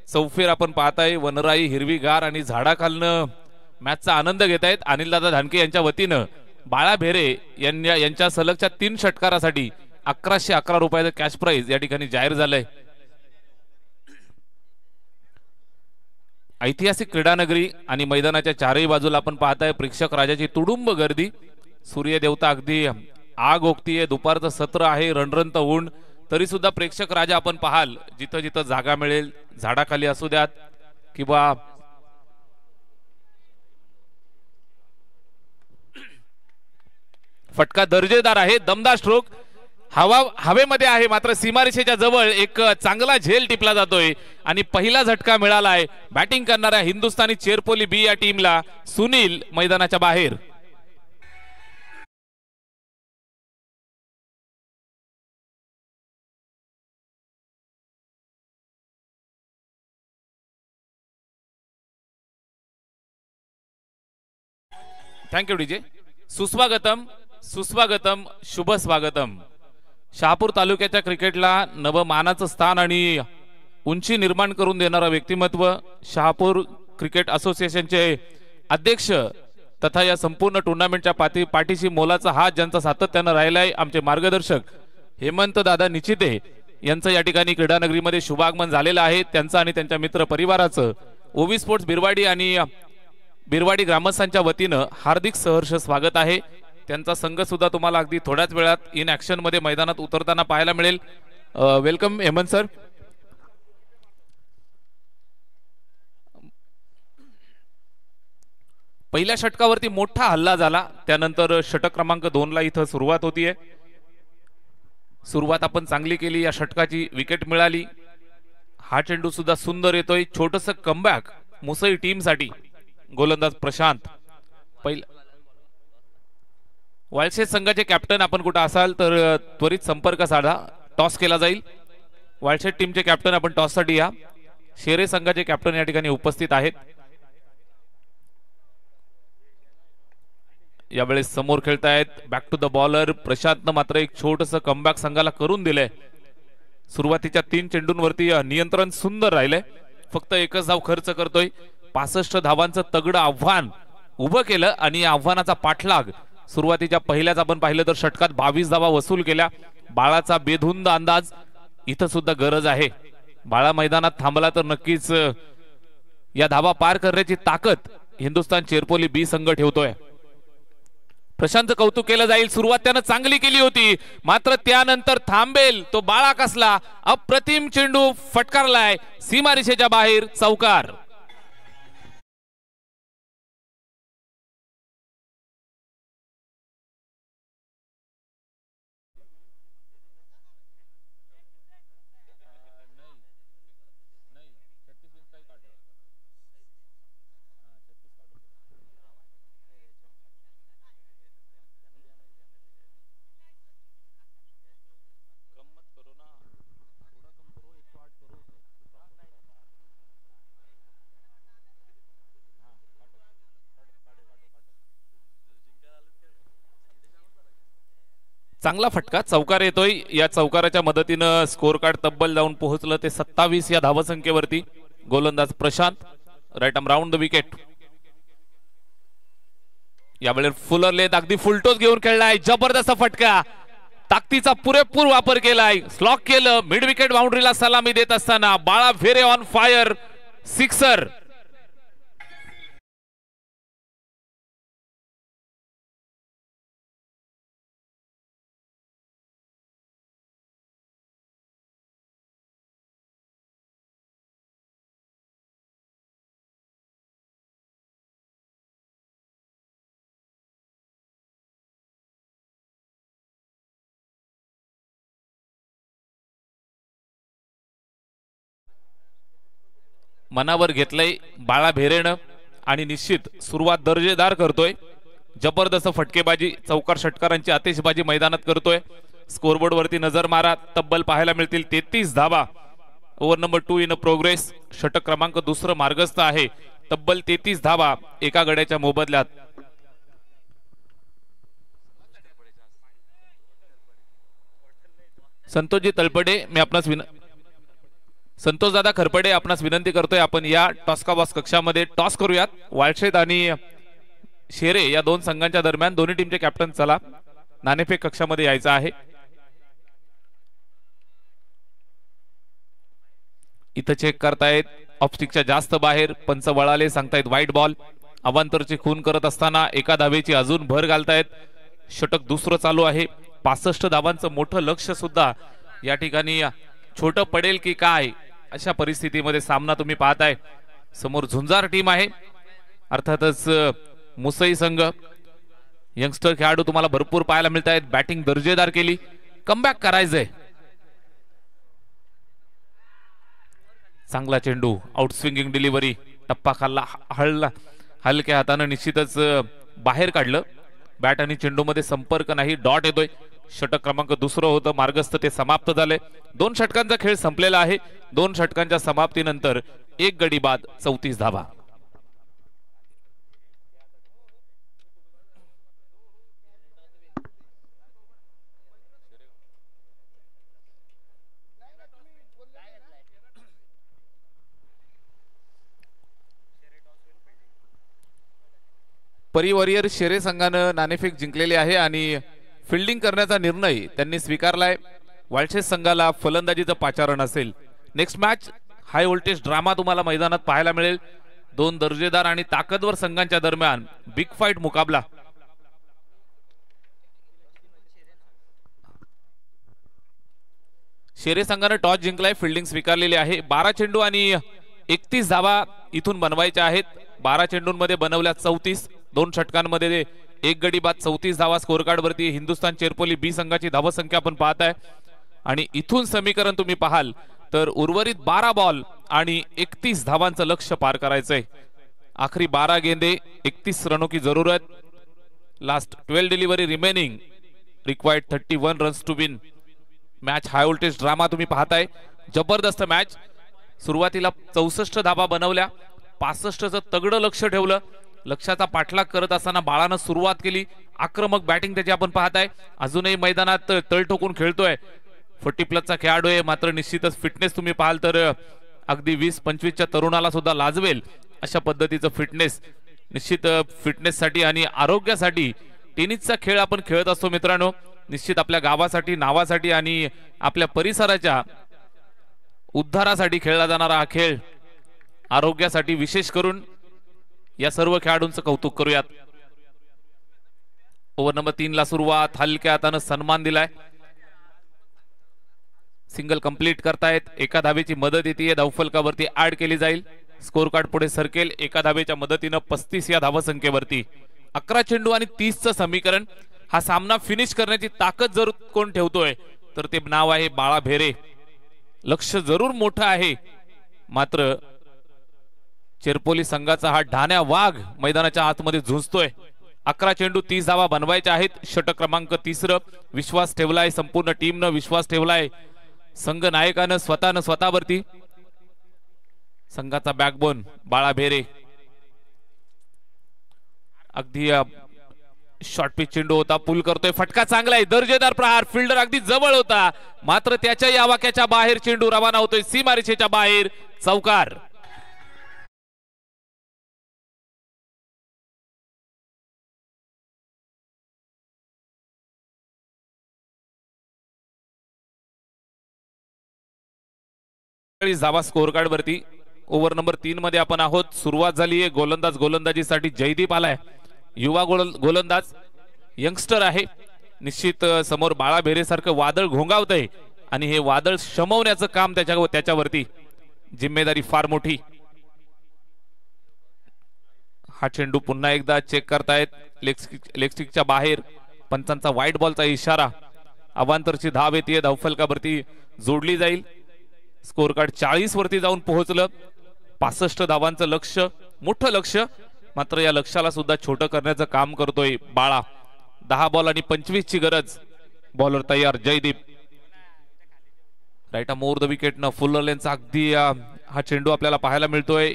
चौफेर आपण पाहताय, वनराई हिरवीगार आणि झाडाखालनं मॅचचा आनंद घेत आहेत. अनिल दादा धानके यांच्या वतीनं बाळा भेरे यांच्या सलगच्या 3 षटकारासाठी 1111 रुपयाचं कॅश प्राइज या ठिकाणी जाहीर झालंय. ऐतिहासिक क्रीडानगरी आणि मैदानाच्या चारही बाजूला आपण पाहताय प्रेक्षक राजाची तुडुंब गर्दी. सूर्यदेवता अगदी आग ओकतीये, दुपारचं सत्र आहे, रणरणत ऊन, तरी सुद्धा प्रेक्षक राजा आपण पाहाल जिथं जिथं जागा मिळेल, झाडाखाली असू द्यात किंवा फटका दर्जेदार आहे, दमदार स्ट्रोक. हवेमध्ये आहे, मात्र सीमारेषेच्या जवळ एक चांगला झेल टिपला जातोय आणि पहिला झटका मिळालाय बॅटिंग करणाऱ्या हिंदुस्थानी चेरपोली बी या टीमला. सुनील मैदानाच्या बाहेर. Thank you DJ. सुस्वागतम, सुस्वागतम, शुभ स्वागतम. शहापूर तालुक्याच्या क्रिकेटला नवमानाचं स्थान आणि उंची निर्माण करून देणारं व्यक्तिमत्व, शहापूर क्रिकेट असोसिएशनचे अध्यक्ष तथा या संपूर्ण टुर्नामेंटच्या पाठीशी मोलाचा हात ज्यांचा सातत्यानं राहिलाय, आमचे मार्गदर्शक हेमंत दादा निचिते यांचं या ठिकाणी क्रीडानगरीमध्ये शुभागमन झालेलं आहे. त्यांचं आणि त्यांच्या मित्र परिवाराचं ओवी स्पोर्ट्स बिरवाडी आणि बिरवाडी ग्रामस्थांच्या वतीनं हार्दिक सहर्ष स्वागत आहे. त्यांचा संघ सुद्धा तुम्हाला अगदी थोड्याच वेळात इन ऍक्शन मध्ये मैदानात उतरताना पाहायला मिळेल. Welcome Hemant sir. पहिल्या षटकावरती मोठा हल्ला झाला, त्यानंतर षटक क्रमांक 2 ला इथं सुरुवात होतीये. सुरुवात आपण चांगली केली, या षटकाची विकेट मिळाली. हा चेंडू सुद्धा सुंदर येतोय, छोटस कमबॅक मुसई टीम साठी. गोलंदाज प्रशांत. पहिला वाळशे संघाचे कॅप्टन आपण कुठे असाल तर त्वरित संपर्क साधा, टॉस केला जाईल. वाळशे टीमचे कॅप्टन आपण टॉस साठी या. शेरे संघाचे कॅप्टन या ठिकाणी उपस्थित आहेत. यावेळेस समोर खेळतायत बॅक टू द बॉलर प्रशांतनं मात्र एक छोटस कमबॅक संघाला करून दिलंय. सुरुवातीच्या 3 चेंडूंवरती नियंत्रण सुंदर राहिलंय, फक्त एकच धाव खर्च करतोय. 65 धावांचं तगडं आव्हान उभं केलं आणि या आव्हानाचा पाठलाग सुरुवातीच्या पहिल्याच आपण पाहिलं तर षटकात 22 धावा वसूल केल्या. बाळाचा बेधुंद अंदाज, इथं सुद्धा गरज आहे. बाळा मैदानात थांबला तर नक्कीच या धावा पार करण्याची ताकद हिंदुस्थान चेरपोली बी संघ ठेवतोय. प्रशांत कौतुक केलं जाईल, सुरुवात त्यानं चांगली केली होती, मात्र त्यानंतर थांबेल तो बाळा कसला. अप्रतिम चेंडू फटकारलाय सीमारेषेच्या बाहेर, चौकार. चांगला फटका चौकार येतोय. या चौकाराच्या मदतीनं स्कोर कार्ड तब्बल जाऊन पोहोचलं ते 27 या धावसंख्येवरती. गोलंदाज Prashant right arm round the wicket. यावेळेस फुलर लेथ अगदी फुलटोस घेऊन खेळलाय. जबरदस्त फटका, ताकदीचा पुरेपूर वापर केलाय. स्लॉक केलं. मिड विकेट बाउंड्रीला सलामी देत असताना बाळा भेरे ऑन फायर, सिक्सर. मनावर घेतलंय बाळा भेरेनं आणि निश्चित सुरुवात दर्जेदार करतोय. जबरदस्त फटकेबाजी, चौकार षटकारांची आतिषबाजी मैदानात करतोय. स्कोरबोर्ड वरती नजर मारा. तब्बल पाहायला मिळतील 33 धावा. Over number 2 in progress. षटक क्रमांक दुसरं मार्गस्थ आहे. तब्बल 33 धावा एका गड्याच्या मोबदल्यात. संतोषजी तळपडे, मी आपणास संतोष दादा खरपडे आपणास विनंती करतोय आपण या टॉस का बॉक्स कक्षामध्ये टॉस करूयात. वाळशेत आणि शेरे या दोन संघांच्या दरम्यान दोन्ही टीमचे कॅप्टन चला नाणेफेक कक्षामध्ये यायचं आहे. इथं चेक करतायत ऑफस्टिकच्या जास्त बाहेर. पंच वळाले, सांगतायत वाईट बॉल. अवांतरची खून करत असताना एका धावेची अजून भर घालतायत. षटक दुसरं चालू आहे. 65 धावांचं मोठं लक्ष सुद्धा या ठिकाणी छोटं पडेल की काय अशा परिस्थितीमध्ये सामना तुम्ही पाहताय. समोर झुंजार टीम आहे. अर्थातच मुसई संघ यंगस्टर खेळाडू तुम्हाला भरपूर पाहायला मिळत आहेत. बॅटिंग दर्जेदार केली. कमबॅक करायचंय. चांगला चेंडू, आउटस्विंगिंग डिलिव्हरी, टप्पा खाल्ला, हलक्या हाताने निश्चितच बाहेर काढलं. बॅट आणि चेंडू मध्ये संपर्क नाही. डॉट येतोय. षटक क्रमांक दुसरं होतं मार्गस्थ, ते समाप्त झाले. 2 षटकांचा खेळ संपलेला आहे. 2 षटकांच्या समाप्तीनंतर 1 गडी बाद 34 धावा. परिवरियर शेरे संघानं नाणेफेक जिंकलेली आहे आणि फिल्डिंग करण्याचा निर्णय त्यांनी स्वीकारलाय. वाळशेत संघाला फलंदाजीचं पाचारण असेल. Next match high voltage drama तुम्हाला मैदानात पाहायला मिळेल. 2 दर्जेदार आणि ताकदवर संघांच्या दरम्यान बिग फाईट मुकाबला. शेरे संघाने टॉस जिंकलाय. फिल्डिंग स्वीकारलेली आहे. 12 चेंडू आणि 31 धावा इथून बनवायच्या आहेत. 12 चेंडूंमध्ये बनवल्या 34. 2 षटकांमध्ये 1 गडी बाद 34 धावा. स्कोर कार्ड वरती हिंदुस्थान चेरपोली बी संघाची धावसंख्या आपण पाहताय. आणि इथून समीकरण तुम्ही पाहाल तर उर्वरित 12 बॉल आणि 31 धावांचं लक्ष्य पार करायचंय. आखरी 12 गेंदे 31 रनों की जरूरत. Last 12 delivery remaining. Required 31 runs to win. Match high voltage drama तुम्ही पाहताय. जबरदस्त मॅच. सुरुवातीला 64 धावा बनवल्या. 65चं तगडं लक्ष ठेवलं. लक्षाचा पाठलाग करत असताना बाळानं सुरुवात केली. आक्रमक बॅटिंग त्याची आपण पाहताय. अजूनही मैदानात तळ ठोकून खेळतोय. 40+ खेळाडू आहे. मात्र निश्चितच फिटनेस तुम्ही पाहाल तर अगदी 20-25च्या तरुणाला सुद्धा लाजवेल अशा पद्धतीचं फिटनेस. निश्चित फिटनेससाठी आणि आरोग्यासाठी टेनिसचा खेळ आपण खेळत असतो मित्रांनो. निश्चित आपल्या गावासाठी, नावासाठी आणि आपल्या परिसराच्या उद्धारासाठी खेळला जाणारा हा खेळ. आरोग्यासाठी विशेष करून या सर्व खेळाडूंचं कौतुक करूयात. ओव्हर नंबर 3 ला सुरुवात. हलक्या हातानं सन्मान दिलाय. सिंगल कंप्लीट करतायत. एका धावेची मदत येते. धावफलकावरती ऍड केली जाईल. स्कोर कार्ड पुढे सरकेल. एका धावेच्या मदतीनं 35 या धावसंख्येवरती. 11 चेंडू आणि 30चं समीकरण. हा सामना फिनिश करण्याची ताकद जर कोण ठेवतोय तर ते नाव आहे बाळा भेरे. लक्ष जरूर मोठं आहे. मात्र चेरपोली संघाचा हा ढाण्या वाघ मैदानाच्या आतमध्ये झुंजतोय. 11 चेंडू 30 धावा बनवायच्या आहेत. षटक क्रमांक 3. विश्वास ठेवलाय संपूर्ण टीमनं. विश्वास ठेवलाय संघ नायकानं स्वतःवरती. संघाचा बॅकबोन बाळा भेरे. अगदी शॉर्ट पिच चेंडू होता, पुल करतोय, फटका चांगला आहे, दर्जेदार प्रहार, फिल्डर अगदी जवळ होता, मात्र त्याच्याही आवाक्याच्या बाहेर चेंडू रवाना होतोय सीमारेषेच्या बाहेर, चौकार. धावा स्कोर कार्ड वरती. ओव्हर नंबर 3 मध्ये आपण आहोत. सुरुवात झाली आहे. गोलंदाजीसाठी जयदीप आलाय, युवा गोलंदाज, यंगस्टर आहे. निश्चित समोर बाळा भेरे सारखं वादळ घोंगावतंय आणि हे वादळ शमवण्याचं काम त्याच्यावरती, जिम्मेदारी फार मोठी. हा चेंडू पुन्हा एकदा चेक करतायत, लेग स्टिकच्या बाहेर, पंचांचा व्हाईट बॉलचा इशारा. अवांतरची धाव येते, धावफलकावरती जोडली जाईल. स्कोर कार्ड 40 वरती जाऊन पोहोचलं. 65 धावांचं लक्ष, मोठं लक्ष, मात्र या लक्ष्याला सुद्धा छोटं करण्याचं काम करतोय बाळा. 10 बॉल आणि 25 ची गरज. बॉलर तयार, Jaydeep. Right more the wicket न फुल लेनचा अगदी हा चेंडू आपल्याला पाहायला मिळतोय.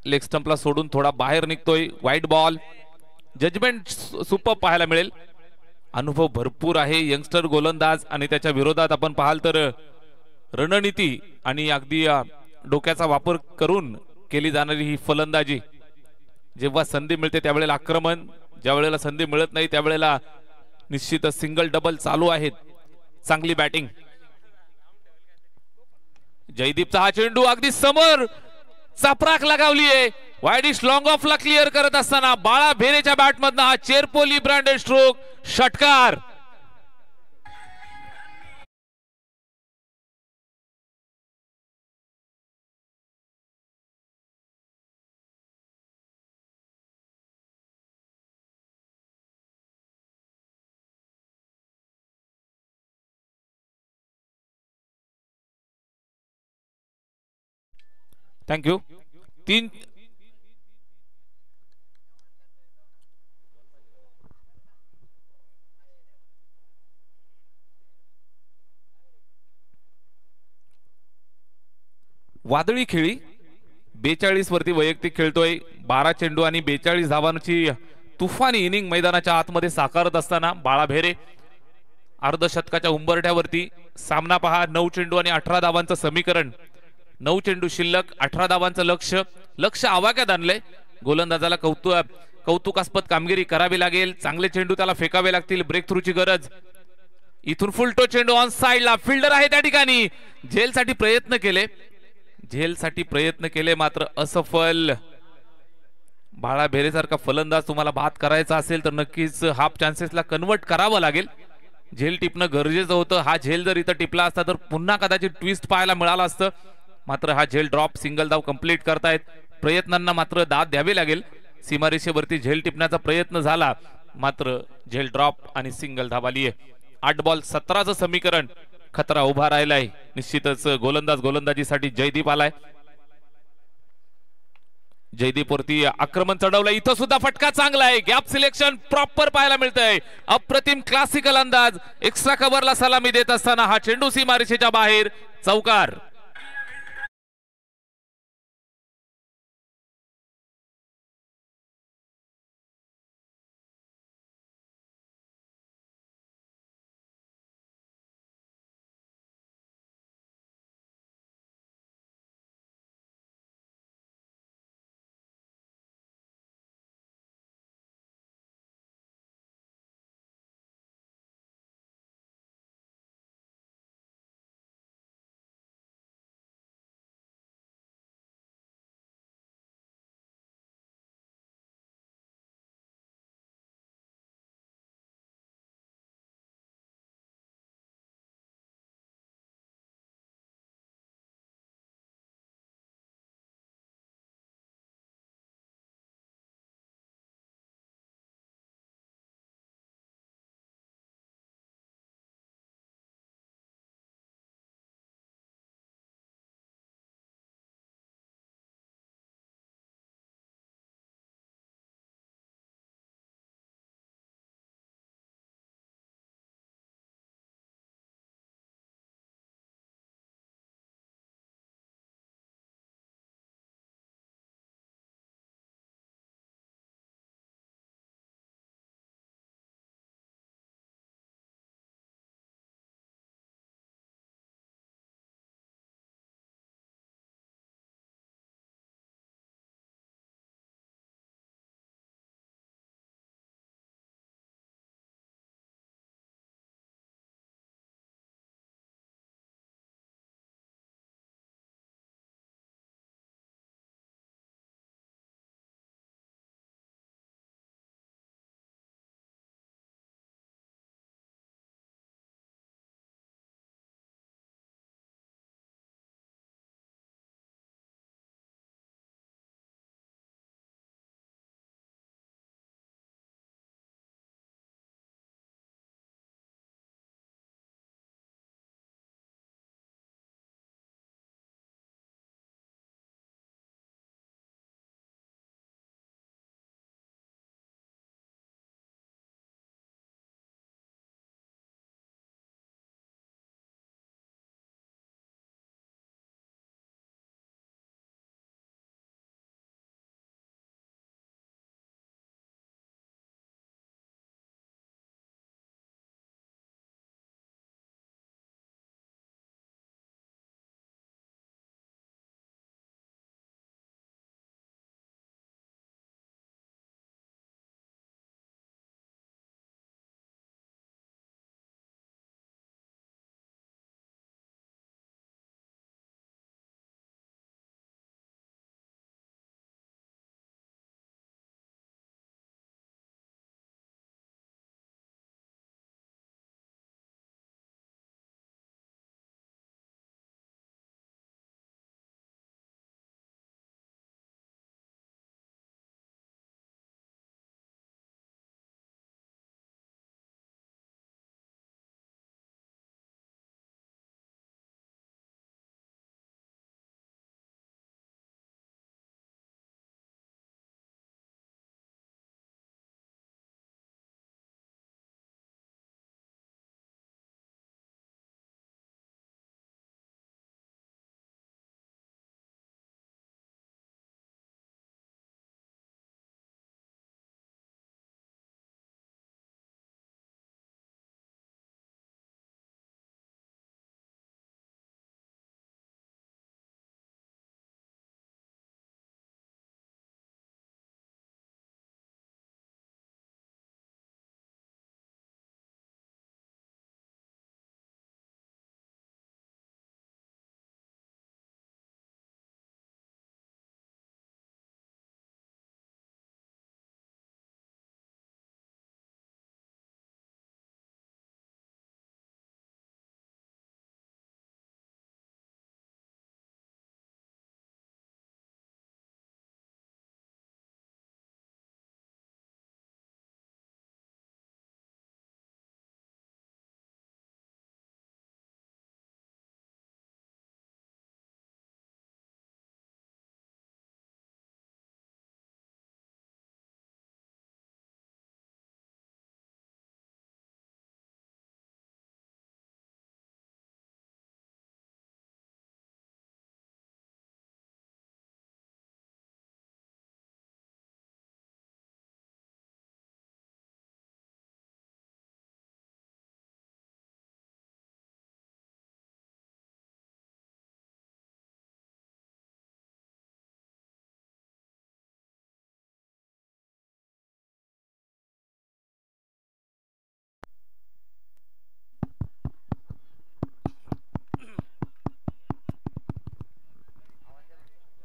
लेग स्टंपला सोडून थोडा बाहेर निघतोय. White ball. जजमेंट सुपर पाहायला मिळेल. अनुभव भरपूर आहे यंगस्टर गोलंदाज आणि त्याच्या विरोधात आपण पाहाल तर रणनीती आणि अगदी डोक्याचा वापर करून केली जाणारी ही फलंदाजी. जेव्हा संधी मिळते त्यावेळेला आक्रमण, ज्या वेळेला संधी मिळत नाही त्यावेळेला निश्चितच सिंगल डबल चालू आहेत. चांगली बॅटिंग. जयदीपचा हा चेंडू अगदी समोर चपराक लगावली आहे. वाईडिश लॉंग ऑफला क्लिअर करत असताना बाळा भेरेच्या बॅटमधनं हा चेरपोली ब्रँडेड स्ट्रोक, षटकार. थँक्यू. 3 वादळी खेळी. 42 वरती वैयक्तिक खेळतोय. 12 चेंडू आणि 42 धावांची तुफानी इनिंग मैदानाच्या आतमध्ये साकारत असताना बाळा भेरे अर्धशतकाच्या उंबरठ्यावरती. सामना पहा. 9 चेंडू आणि 18 धावांचं समीकरण. 9 चेंडू शिल्लक, 18 धावांचं लक्ष आवाक्यात आणलंय. गोलंदाजाला कौतुकास्पद कामगिरी करावी लागेल. चांगले चेंडू त्याला फेकावे लागतील. ब्रेक थ्रूची गरज. इथून फुलटो चेंडू ऑन साइडला. फिल्डर आहे त्या ठिकाणी. झेलसाठी प्रयत्न केले मात्र असफल. बाळा भेरेसारखा फलंदाज तुम्हाला बाद करायचा असेल तर नक्कीच हाफ चान्सेसला कन्वर्ट करावं लागेल. झेल टिपणं गरजेचं होतं. हा झेल जर इथं टिपला असता तर पुन्हा कदाचित ट्विस्ट पाहायला मिळालं असतं. मात्र हा झेल ड्रॉप, सिंगल धाव कंप्लीट करतायत. प्रयत्नांना मात्र दाद द्यावी लागेल. सीमारेषेवरती झेल टिपण्याचा प्रयत्न झाला मात्र झेल ड्रॉप आणि सिंगल धाव आली आहे. 8 बॉल 17चं समीकरण. खतरा उभा राहिलाय. निश्चितच गोलंदाजीसाठी जयदीप आलाय. जयदीप वरती आक्रमण चढवलं. इथं सुद्धा फटका चांगला आहे. गॅप सिलेक्शन प्रॉपर पाहायला मिळतंय. अप्रतिम क्लासिकल अंदाज. एक्स्ट्रा कव्हरला सलामी देत असताना हा चेंडू सीमारेषेच्या बाहेर, चौकार.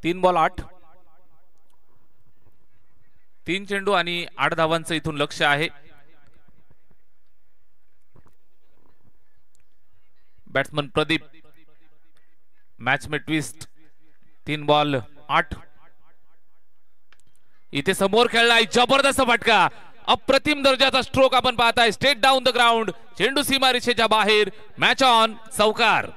3 बॉल 8, 3 चेंडू आणि 8 धावांचं इथून लक्ष आहे. बॅट्समन प्रदीप, मॅच में ट्विस्ट. 3 बॉल 8. इथे समोर खेळलाय, जबरदस्त फटका, अप्रतिम दर्जाचा स्ट्रोक आपण पाहताय. स्ट्रेट डाऊन द ग्राउंड, चेंडू सीमा रेषेच्या बाहेर. मॅच ऑन, चौकार.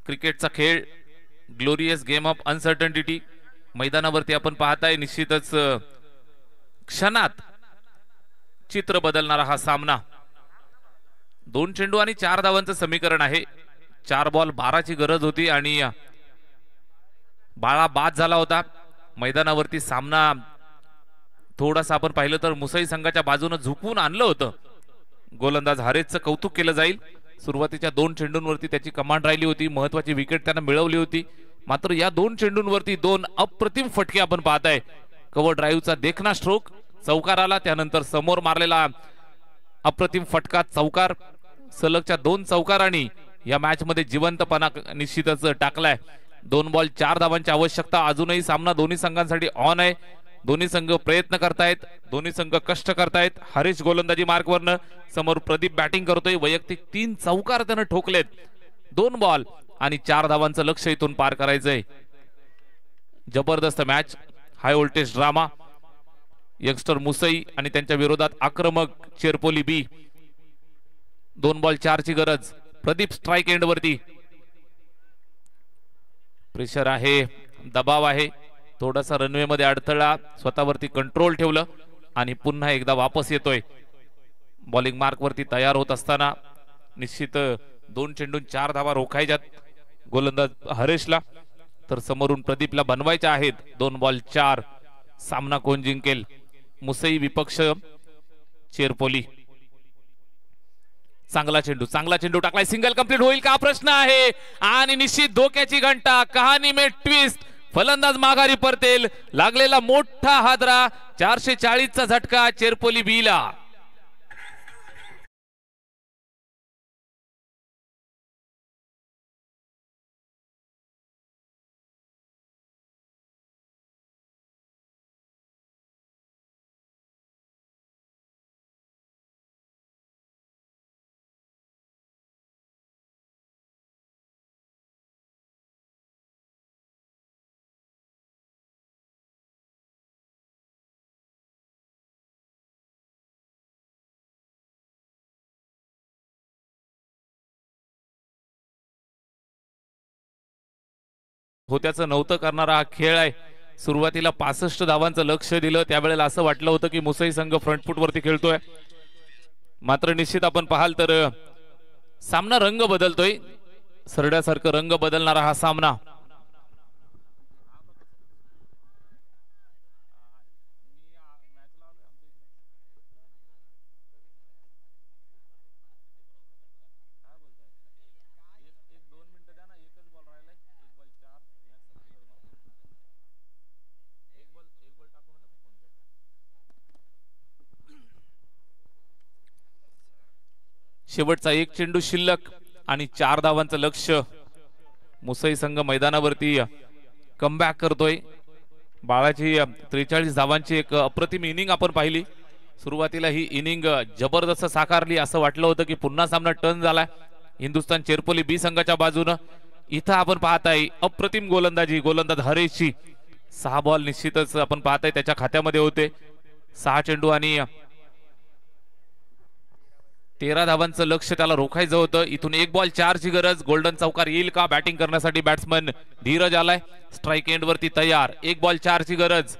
क्रिकेटचा खेळ, ग्लोरियस गेम ऑफ अनसर्टनिटी. मैदानावरती आपण पाहताय निश्चितच क्षणात चित्र बदलणारा हा सामना. 2 चेंडू आणि 4 धावांचं समीकरण आहे. 4 बॉल 12 ची गरज होती आणि बाळा बाद झाला होता. मैदानावरती सामना थोडासा आपण पाहिलं तर मुसई संघाच्या बाजूने झुकवून आणलं होतं. गोलंदाज हरेशचं कौतुक केलं जाईल. सुरुवातीच्या 2 चेंडूंवरती त्याची कमांड राहिली होती, महत्वाची विकेट त्यानं मिळवली होती. मात्र या 2 चेंडूंवरती 2 अप्रतिम फटके आपण पाहताय. कव्हर ड्राईव्हचा देखना स्ट्रोक, चौकार आला. त्यानंतर समोर मारलेला अप्रतिम फटका, चौकार. सलगच्या 2 चौकारांनी या मॅच मध्ये जिवंतपणा निश्चितच टाकलाय. 2 बॉल 4 धावांची आवश्यकता. अजूनही सामना दोन्ही संघांसाठी ऑन आहे. दोन्ही संघ प्रयत्न करतायत, दोन्ही संघ कष्ट करतायत. हरीश गोलंदाजी मार्कवरनं, समोर प्रदीप बॅटिंग करतोय. वैयक्तिक 3 चौकार त्यानं ठोकलेत. 2 बॉल आणि 4 धावांचं लक्ष इथून पार करायचंय. जबरदस्त match, high voltage drama. Youngster मुसई आणि त्यांच्या विरोधात आक्रमक चेरपोली बी. 2 बॉल 4 ची गरज. प्रदीप स्ट्राइक एंड वरती. प्रेशर आहे, दबाव आहे. थोडासा रनवे मध्ये अडथळा, स्वतःवरती कंट्रोल ठेवलं आणि पुन्हा एकदा वापस येतोय. बॉलिंग मार्क वरती तयार होत असताना निश्चित 2 चेंडून 4 धावा रोखायच्यात गोलंदाज हरेशला. तर समोरून प्रदीपला बनवायच्या आहेत. 2 बॉल 4. सामना कोण जिंकेल? मुसई विपक्ष चेरपोली. चांगला चेंडू टाकलाय. सिंगल कंप्लीट होईल का प्रश्न आहे आणि निश्चित धोक्याची घंटा. कहाणी में ट्विस्ट. फलंदाज माघारी परतेल. लागलेला मोठा हादरा. 440 चा झटका चेरपोली बीला. होत्याचं नव्हतं करणारा हा खेळ आहे. सुरुवातीला 65 धावांचं लक्ष दिलं, त्यावेळेला असं वाटलं होतं की मुसई संघ फ्रंट फूट वरती खेळतोय. मात्र निश्चित आपण पाहाल तर सामना रंग बदलतोय. सरड्यासारखं रंग बदलणारा हा सामना. शेवटचा 1 चेंडू शिल्लक आणि 4 धावांचं लक्ष. मुसई संघ मैदानावरती कमबॅक करतोय. बाळाची 43 धावांची एक अप्रतिम इनिंग आपण पाहिली. सुरुवातीला ही इनिंग जबरदस्त साकारली. असं वाटलं होतं की पुन्हा सामना टर्न झालाय हिंदुस्थान चेरपोली बी संघाच्या बाजूनं. इथं आपण पाहताय अप्रतिम गोलंदाजी गोलंदाज हरेशची. 6 बॉल निश्चितच आपण पाहताय त्याच्या खात्यामध्ये होते. 6 चेंडू आणि 13 धावांचं लक्ष त्याला रोखायचं होतं. इथून 1 बॉल 4 ची गरज. गोल्डन चौकार येईल का? बॅटिंग करण्यासाठी बॅट्समन धीरज आलाय. स्ट्राइक एंड वरती तयार. 1 बॉल 4 ची गरज.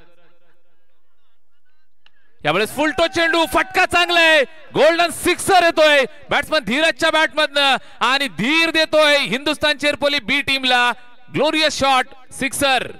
यावेळेस फुलटो चेंडू, फटका चांगला आहे. गोल्डन सिक्सर येतोय बॅट्समन धीरजच्या बॅटमधनं आणि धीर देतोय हिंदुस्थान चेरपोली बी टीमला. Glorious shot, sixer.